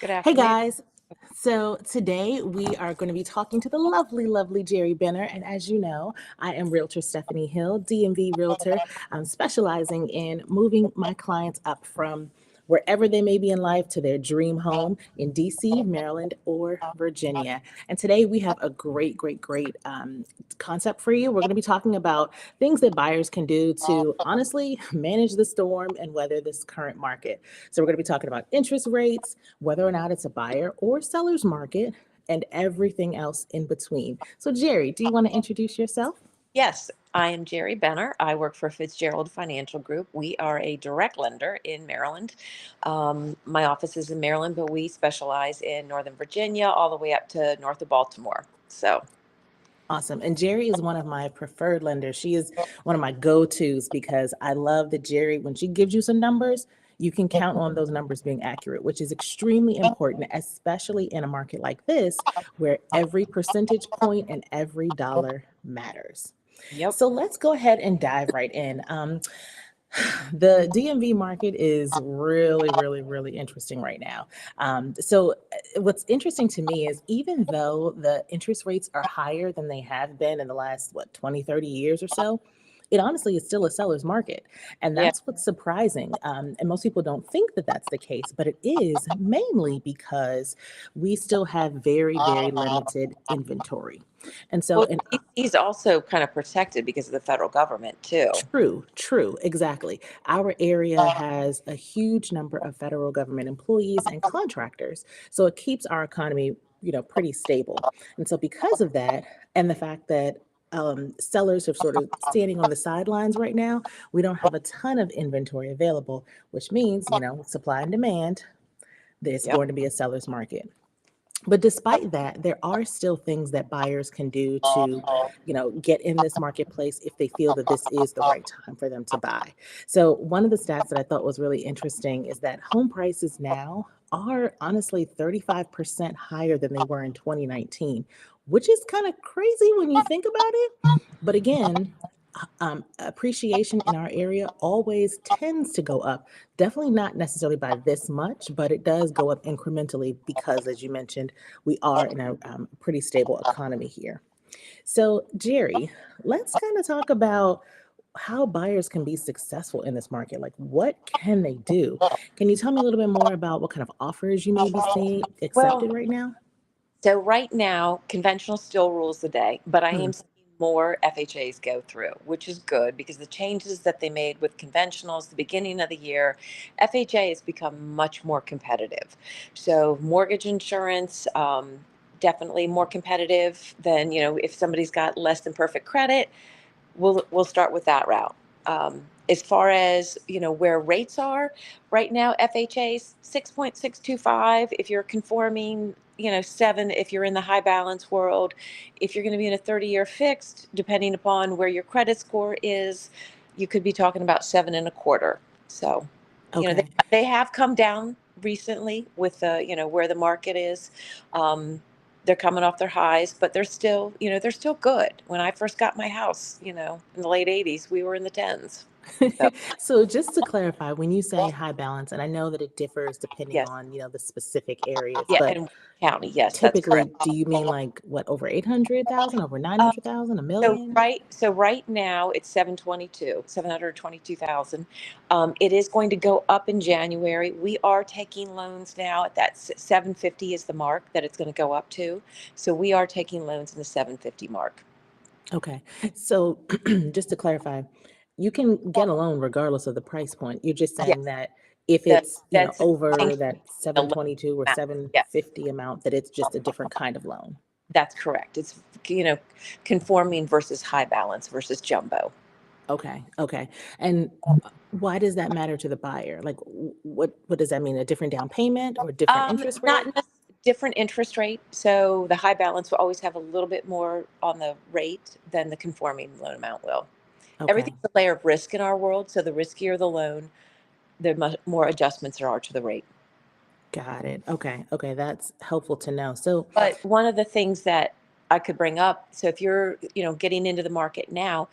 Good Hey afternoon. guys. So today we are going to be talking to the lovely, lovely Jerry Benner. And as you know, I am Realtor Stephanie Hill, DMV Realtor. I'm specializing in moving my clients up from wherever they may be in life to their dream home in DC, Maryland, or Virginia. And today we have a great concept for you. We're going to be talking about things that buyers can do to honestly manage the storm and weather this current market. So we're going to be talking about interest rates, whether or not it's a buyer or seller's market, and everything else in between. So, Jerry, do you want to introduce yourself? Yes, I am Jerry Benner. I work for Fitzgerald Financial Group. We are a direct lender in Maryland. My office is in Maryland, but we specialize in Northern Virginia all the way up to north of Baltimore. So, Awesome. And Jerry is one of my preferred lenders. She is one of my go-tos because I love that Jerry, when she gives you some numbers, you can count on those numbers being accurate, which is extremely important, especially in a market like this, where every percentage point and every dollar matters. yep. So let's go ahead and dive right in. The DMV market is really interesting right now. What's interesting to me is even though the interest rates are higher than they have been in the last, 20, 30 years or so, it honestly is still a seller's market. And Yeah. that's what's surprising. And most people don't think that that's the case, but it is mainly because we still have very limited inventory. And so, Well, in he's also kind of protected because of the federal government, too. True, exactly. Our area has a huge number of federal government employees and contractors, so it keeps our economy, pretty stable. And so, because of that, and the fact that sellers are sort of standing on the sidelines right now, we don't have a ton of inventory available, which means, supply and demand, there's Yep. going to be a seller's market. But despite that, there are still things that buyers can do to, get in this marketplace if they feel that this is the right time for them to buy. So one of the stats that I thought was really interesting is that home prices now are honestly 35% higher than they were in 2019, which is kind of crazy when you think about it. But again, appreciation in our area always tends to go up. Definitely not necessarily by this much, but it does go up incrementally because, as you mentioned, we are in a pretty stable economy here. So, Jerry, let's kind of talk about how buyers can be successful in this market. Like, what can they do? Can you tell me a little bit more about what kind of offers you may be seeing accepted Well, right now? so right now, conventional still rules the day, but I Hmm. am seeing more FHAs go through, which is good because the changes that they made with conventionals the beginning of the year, FHA has become much more competitive. So mortgage insurance, definitely more competitive than, if somebody's got less than perfect credit, we'll start with that route. As far as where rates are right now, FHA's 6.625 if you're conforming, 7 if you're in the high balance world. If you're going to be in a 30-year fixed, depending upon where your credit score is, you could be talking about 7.25. So, they, Okay. they have come down recently with the where the market is. They're coming off their highs, but they're still good. When I first got my house, in the late 80s, we were in the tens. So, So just to clarify, when you say high balance, and I know that it differs depending yes. on, the specific areas, Yeah, but and county, yes, that's typically, correct. do you mean like what, over 800,000, over 900,000, a So million? right now it's 722,000. It is going to go up in January. We are taking loans now at that 750 is the mark that it's going to go up to. So we are taking loans in the 750 mark. Okay. So just to clarify, you can get a loan regardless of the price point. You're just Yes, saying that if that it's, that's over that the loan 722 or amount. Yes, 750 amount, that it's just a different kind of loan. that's correct. It's conforming versus high balance versus jumbo. Okay. And why does that matter to the buyer? Like, what does that mean? A different down payment or different interest Not rate? different interest rate. So the high balance will always have a little bit more on the rate than the conforming loan amount will. Okay. Everything's a layer of risk in our world. So the riskier the loan, the more adjustments there are to the rate. Got it. Okay, that's helpful to know. So, But one of the things that I could bring up, so if you're, getting into the market now,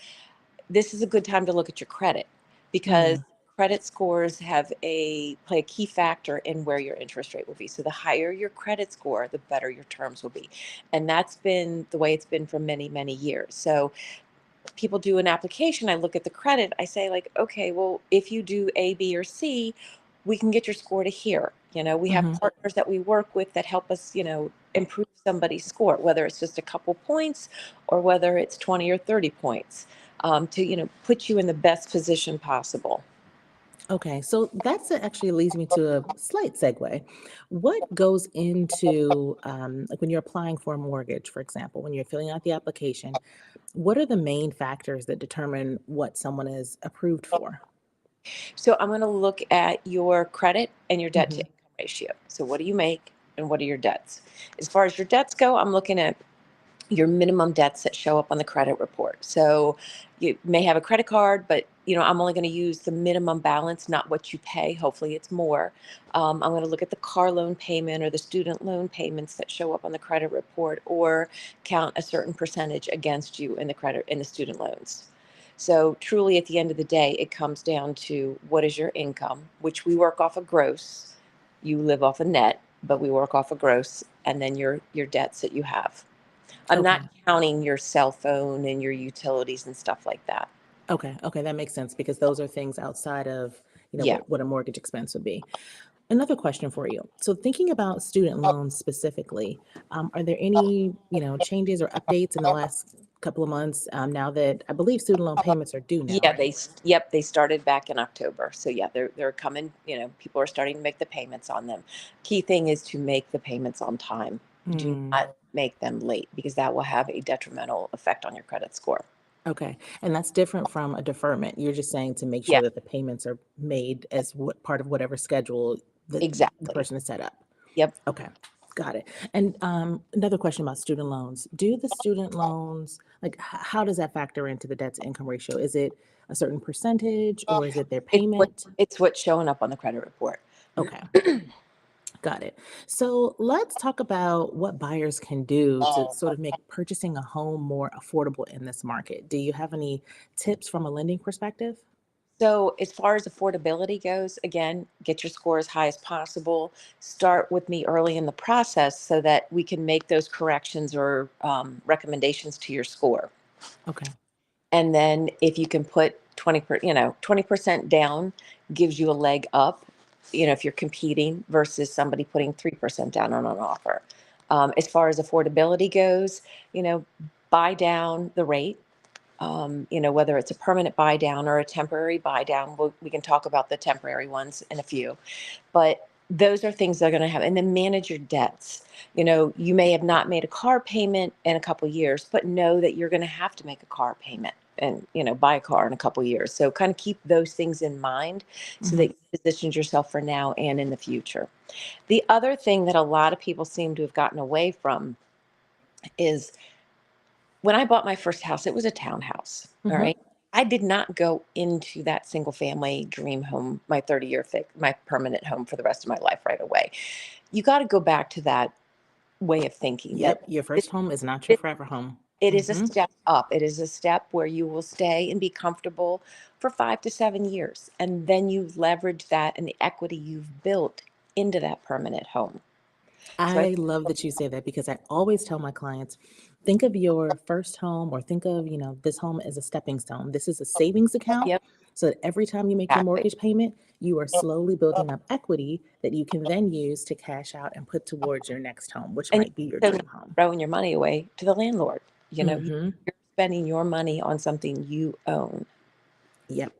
this is a good time to look at your credit because mhm, credit scores play a key factor in where your interest rate will be. So the higher your credit score, the better your terms will be. And that's been the way it's been for many, many years. So people do an application, I look at the credit, I say like, okay, well, if you do A, B, or C, we can get your score to here. We have Hmm. partners that we work with that help us, improve somebody's score, whether it's just a couple points or whether it's 20 or 30 points, to, put you in the best position possible. Okay, so that's actually leads me to a slight segue. What goes into like when you're applying for a mortgage, for example, when you're filling out the application, what are the main factors that determine what someone is approved for? So I'm going to look at your credit and your debt to Hmm. income ratio. So what do you make and what are your debts? As far as your debts go, I'm looking at your minimum debts that show up on the credit report. So you may have a credit card, but I'm only going to use the minimum balance, not what you pay. Hopefully, it's more. I'm going to look at the car loan payment or the student loan payments that show up on the credit report, or count a certain percentage against you in the student loans. So truly, at the end of the day, it comes down to what is your income, which we work off of gross. You live off a net, but we work off of gross, and then your debts that you have. I'm not Okay. counting your cell phone and your utilities and stuff like that. Okay. Okay. That makes sense because those are things outside of, Yeah. what a mortgage expense would be. Another question for you. So thinking about student loans specifically, are there any, changes or updates in the last couple of months now that I believe student loan payments are due now, Yeah, right? yep, they started back in October. So yeah, they're coming, people are starting to make the payments on them. Key thing is to make the payments on time. Do Mm, not make them late because that will have a detrimental effect on your credit score. okay. And that's different from a deferment. You're just saying to make Yeah, sure that the payments are made as what part of whatever schedule that the exactly. person has set up. Yep. Okay, got it. And another question about student loans. Do the student loans, like, how does that factor into the debt to income ratio? Is it a certain percentage or is it their It's what payment? it's what's showing up on the credit report. Okay, got it. So let's talk about what buyers can do to sort of make purchasing a home more affordable in this market. Do you have any tips from a lending perspective? So, as far as affordability goes, again, get your score as high as possible. Start with me early in the process so that we can make those corrections or recommendations to your score. Okay. And then, if you can put 20% down, gives you a leg up. If you're competing versus somebody putting 3% down on an offer. As far as affordability goes, you know, buy down the rate, whether it's a permanent buy down or a temporary buy down. We can talk about the temporary ones in a few, but those are things that are going to happen. And then manage your debts. You may have not made a car payment in a couple years, but know that you're going to have to make a car payment and buy a car in a couple years. So kind of keep those things in mind so that Hmm. you position yourself for now and in the future. The other thing that a lot of people seem to have gotten away from is when I bought my first house, it was a townhouse. All Hmm. right. I did not go into that single family dream home, my 30-year fix, my permanent home for the rest of my life right away. You got to go back to that way of thinking that Yep. Your it, first home is not your it, forever home. it is a Hmm. step up. It is a step where you will stay and be comfortable for 5 to 7 years. And then you leverage that and the equity you've built into that permanent home. So I, I love that you say that because I always tell my clients, think of your first home or think of, this home as a stepping stone. This is a savings account. yep, So that every time you make your exactly. mortgage payment, you are slowly building up equity that you can then use to cash out and put towards your next home, which And might be your you're also dream not home. throwing your money away to the landlord. Hmm. You're spending your money on something you own. Yep.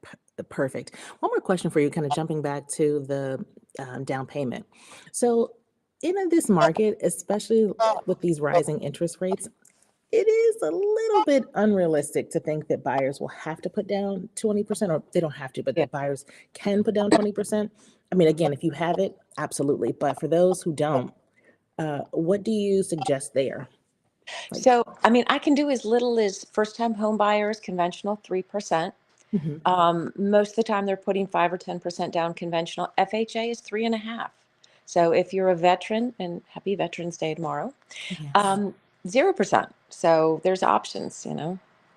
Perfect. One more question for you, kind of jumping back to the down payment. So, in this market, especially with these rising interest rates, it is a little bit unrealistic to think that buyers will have to put down 20%, or they don't have to, but Yeah. that buyers can put down 20%. I mean, again, if you have it, absolutely. But for those who don't, what do you suggest there? Like, So, I mean, I can do as little as first time home buyers, conventional 3%. mhm, Most of the time they're putting 5 or 10% down conventional. FHA is 3.5. So if you're a veteran, and happy Veterans Day tomorrow, yes. um, 0%. So there's options.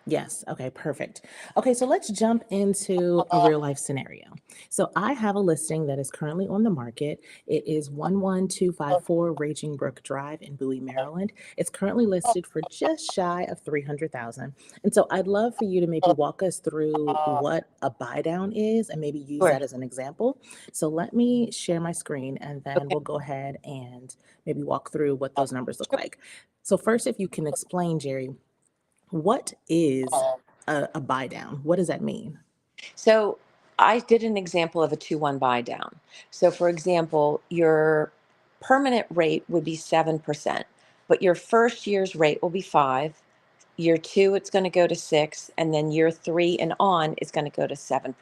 Yes. Okay, perfect. Okay, so let's jump into a real life scenario. So I have a listing that is currently on the market. It is 11254 Raging Brook Drive in Bowie, Maryland. It's currently listed for just shy of 300,000. And so I'd love for you to maybe walk us through what a buy down is and maybe use Sure. that as an example. So let me share my screen and then Okay. we'll go ahead and maybe walk through what those numbers look Sure. like. So first, if you can explain, Jerry, what is a buy down? What does that mean? So I did an example of a 2-1 buy down. So for example, your permanent rate would be 7%, but your first year's rate will be 5. Year 2, it's going to go to 6, and then year 3 and on is going to go to 7%.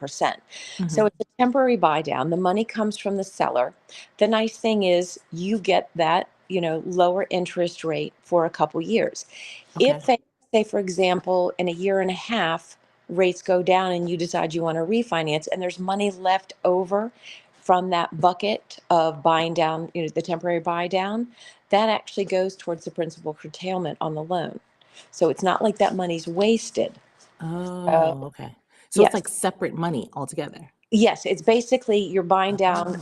So Mhm. it's a temporary buy down. The money comes from the seller. The nice thing is you get that, lower interest rate for a couple years. Okay. If say for example, in a year and a half, rates go down and you decide you want to refinance and there's money left over from that bucket of buying down, the temporary buy down, that actually goes towards the principal curtailment on the loan. So it's not like that money's wasted. Uh, Oh, okay. So it's yes. like separate money altogether. Yes, it's basically you're buying down, Oh,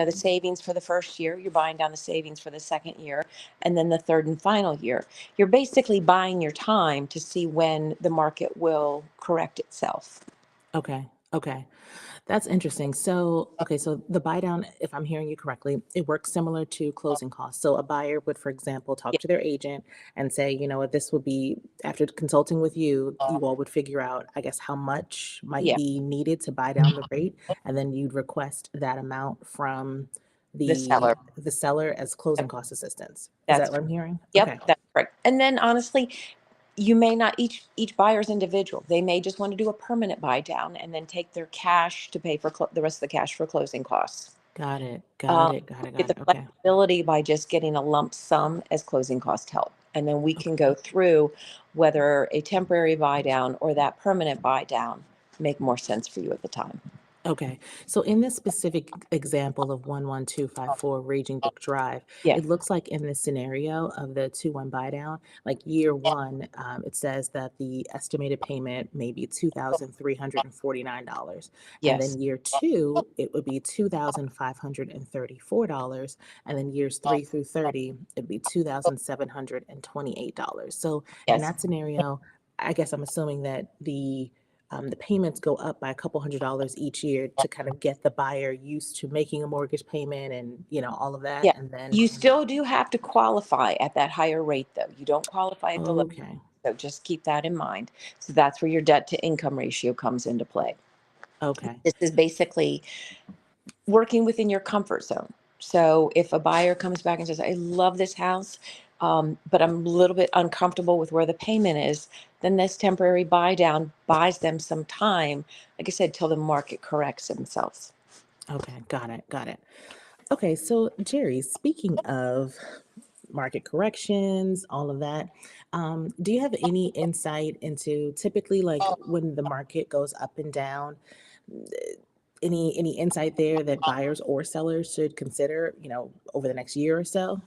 the savings for the first year, you're buying down the savings for the second year, and then the third and final year. You're basically buying your time to see when the market will correct itself. okay. Okay. That's interesting. So, okay, so the buy down, if I'm hearing you correctly, it works similar to closing costs. So a buyer would, for example, talk Yeah, to their agent and say, you know what, this would be after consulting with you, you all would figure out, I guess, how much might yeah, be needed to buy down the rate, and then you'd request that amount from the seller. the seller as closing Yep, cost assistance. Is that's that what I'm hearing? yep, Okay. that's correct. And then honestly, you may not each buyer's individual. They may just want to do a permanent buy down and then take their cash to pay for the rest of the cash for closing costs. Got it. Got Um, it. Got it. get Got the it. Okay. flexibility by just getting a lump sum as closing cost help. And then we can go through whether a temporary buy down or that permanent buy down make more sense for you at the time. Okay. So in this specific example of 11254 Raging Brook Drive, Yeah. it looks like in this scenario of the 2-1 buy down, like year one, it says that the estimated payment may be $2,349. And Yes. then year two, it would be $2,534. And then years 3 through 30, it'd be $2,728. So in Yes. that scenario, I guess I'm assuming that the payments go up by a couple $100 each year to kind of get the buyer used to making a mortgage payment and all of that. Yeah. And then, You still do have to qualify at that higher rate though. You don't qualify at the low. okay, So just keep that in mind. So that's where your debt to income ratio comes into play. okay, This is basically working within your comfort zone. So if a buyer comes back and says, I love this house, but I'm a little bit uncomfortable with where the payment is, then this temporary buy down buys them some time, like I said, till the market corrects themselves. okay, got it, got it. Okay, so Jerry, speaking of market corrections, all of that, do you have any insight into typically like when the market goes up and down? Any insight there that buyers or sellers should consider, over the next year or so?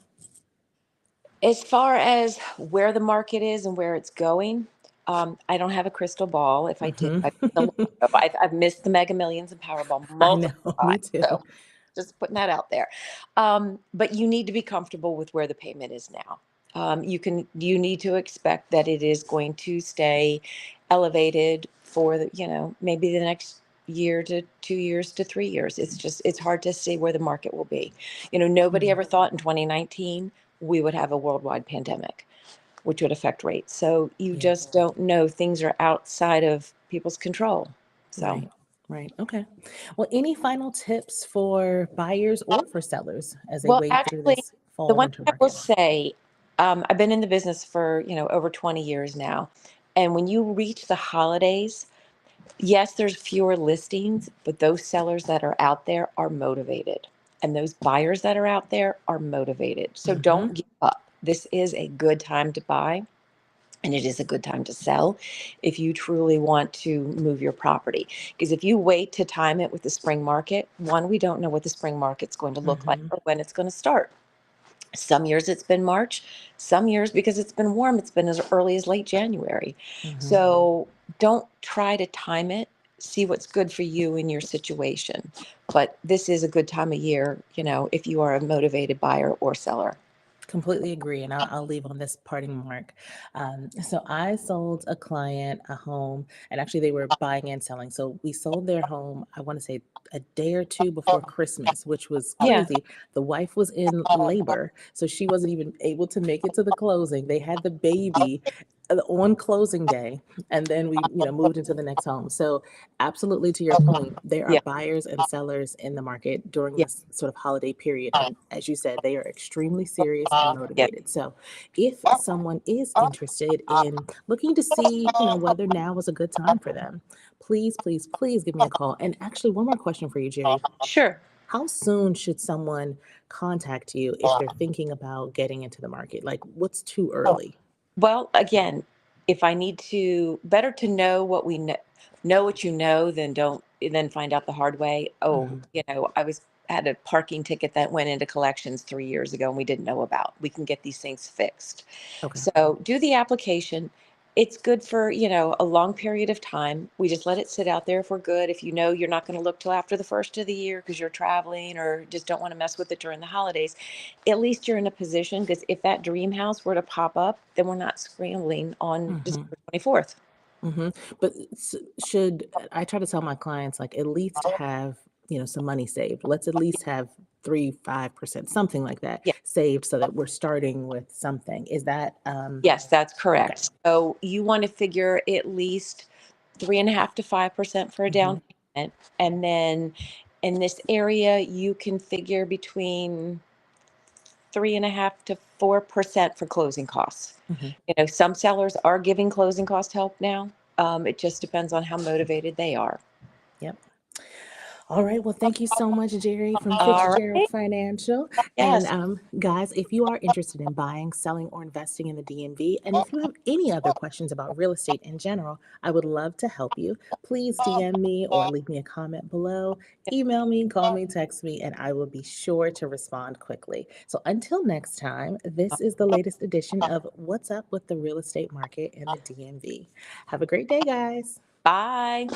As far as where the market is and where it's going, I don't have a crystal ball. If I did, Hmm. I've missed the Mega Millions and Powerball I multiple know, times. me too. So just putting that out there. But you need to be comfortable with where the payment is now. You need to expect that it is going to stay elevated for maybe the next year to 2 years to 3 years. It's hard to see where the market will be. Nobody Mhm. ever thought in 2019 we would have a worldwide pandemic, which would affect rates. So you Yeah. just don't know. Things are outside of people's control. So. Right. Right. Okay. Well, any final tips for buyers or for sellers as they Well, wade through actually, this the fall one winter thing I will market? say, I've been in the business for, over 20 years now. And when you reach the holidays, yes, there's fewer listings, but those sellers that are out there are motivated. And those buyers that are out there are motivated. So Hmm. don't give up. This is a good time to buy. And it is a good time to sell if you truly want to move your property. Because if you wait to time it with the spring market, one, we don't know what the spring market's going to look like Hmm. or when it's going to start. Some years it's been March, some years because it's been warm, it's been as early as late January. Hmm. So don't try to time it. See what's good for you in your situation. But this is a good time of year, if you are a motivated buyer or seller. Completely agree. And I'll leave on this parting mark. So I sold a client a home, and actually they were buying and selling. So we sold their home, I want to say a day or two before Christmas, which was Yeah. crazy. The wife was in labor, so she wasn't even able to make it to the closing. They had the baby on closing day, and then we, moved into the next home. So absolutely, to your point, there are Yeah. buyers and sellers in the market during Yeah. this sort of holiday period. And as you said, they are extremely serious and Yeah. motivated. So if someone is interested in looking to see, whether now is a good time for them, please, please, please give me a call. And actually, one more question for you, Jerry. Sure. How soon should someone contact you if they're thinking about getting into the market? Like, what's too early? Well, again, if I need to, better to know what we know what you know than don't then find out the hard way. Oh, Hmm. I was had a parking ticket that went into collections 3 years ago and we didn't know about. We can get these things fixed. Okay. So do the application. It's good for, a long period of time. We just let it sit out there if we're good. If you know you're not going to look till after the first of the year because you're traveling or just don't want to mess with it during the holidays, at least you're in a position because if that dream house were to pop up, then we're not scrambling on Hmm. December 24th. Hmm. But should I try to tell my clients, like, at least have, some money saved? Let's at least have 3, 5%, something like that Yeah. saved so that we're starting with something. Is that Yes, that's okay? correct. So you want to figure at least 3.5 to 5% for a Hmm. down payment. And then in this area, you can figure between 3.5 to 4% for closing costs. Hmm. Some sellers are giving closing cost help now. It just depends on how motivated they are. Yep. All right. Well, thank you so much, Jerry from All Fitzgerald right. Financial. And Yes. guys, if you are interested in buying, selling, or investing in the DMV, and if you have any other questions about real estate in general, I would love to help you. Please DM me or leave me a comment below. Email me, call me, text me, and I will be sure to respond quickly. So until next time, this is the latest edition of What's Up with the Real Estate Market in the DMV. Have a great day, guys. Bye.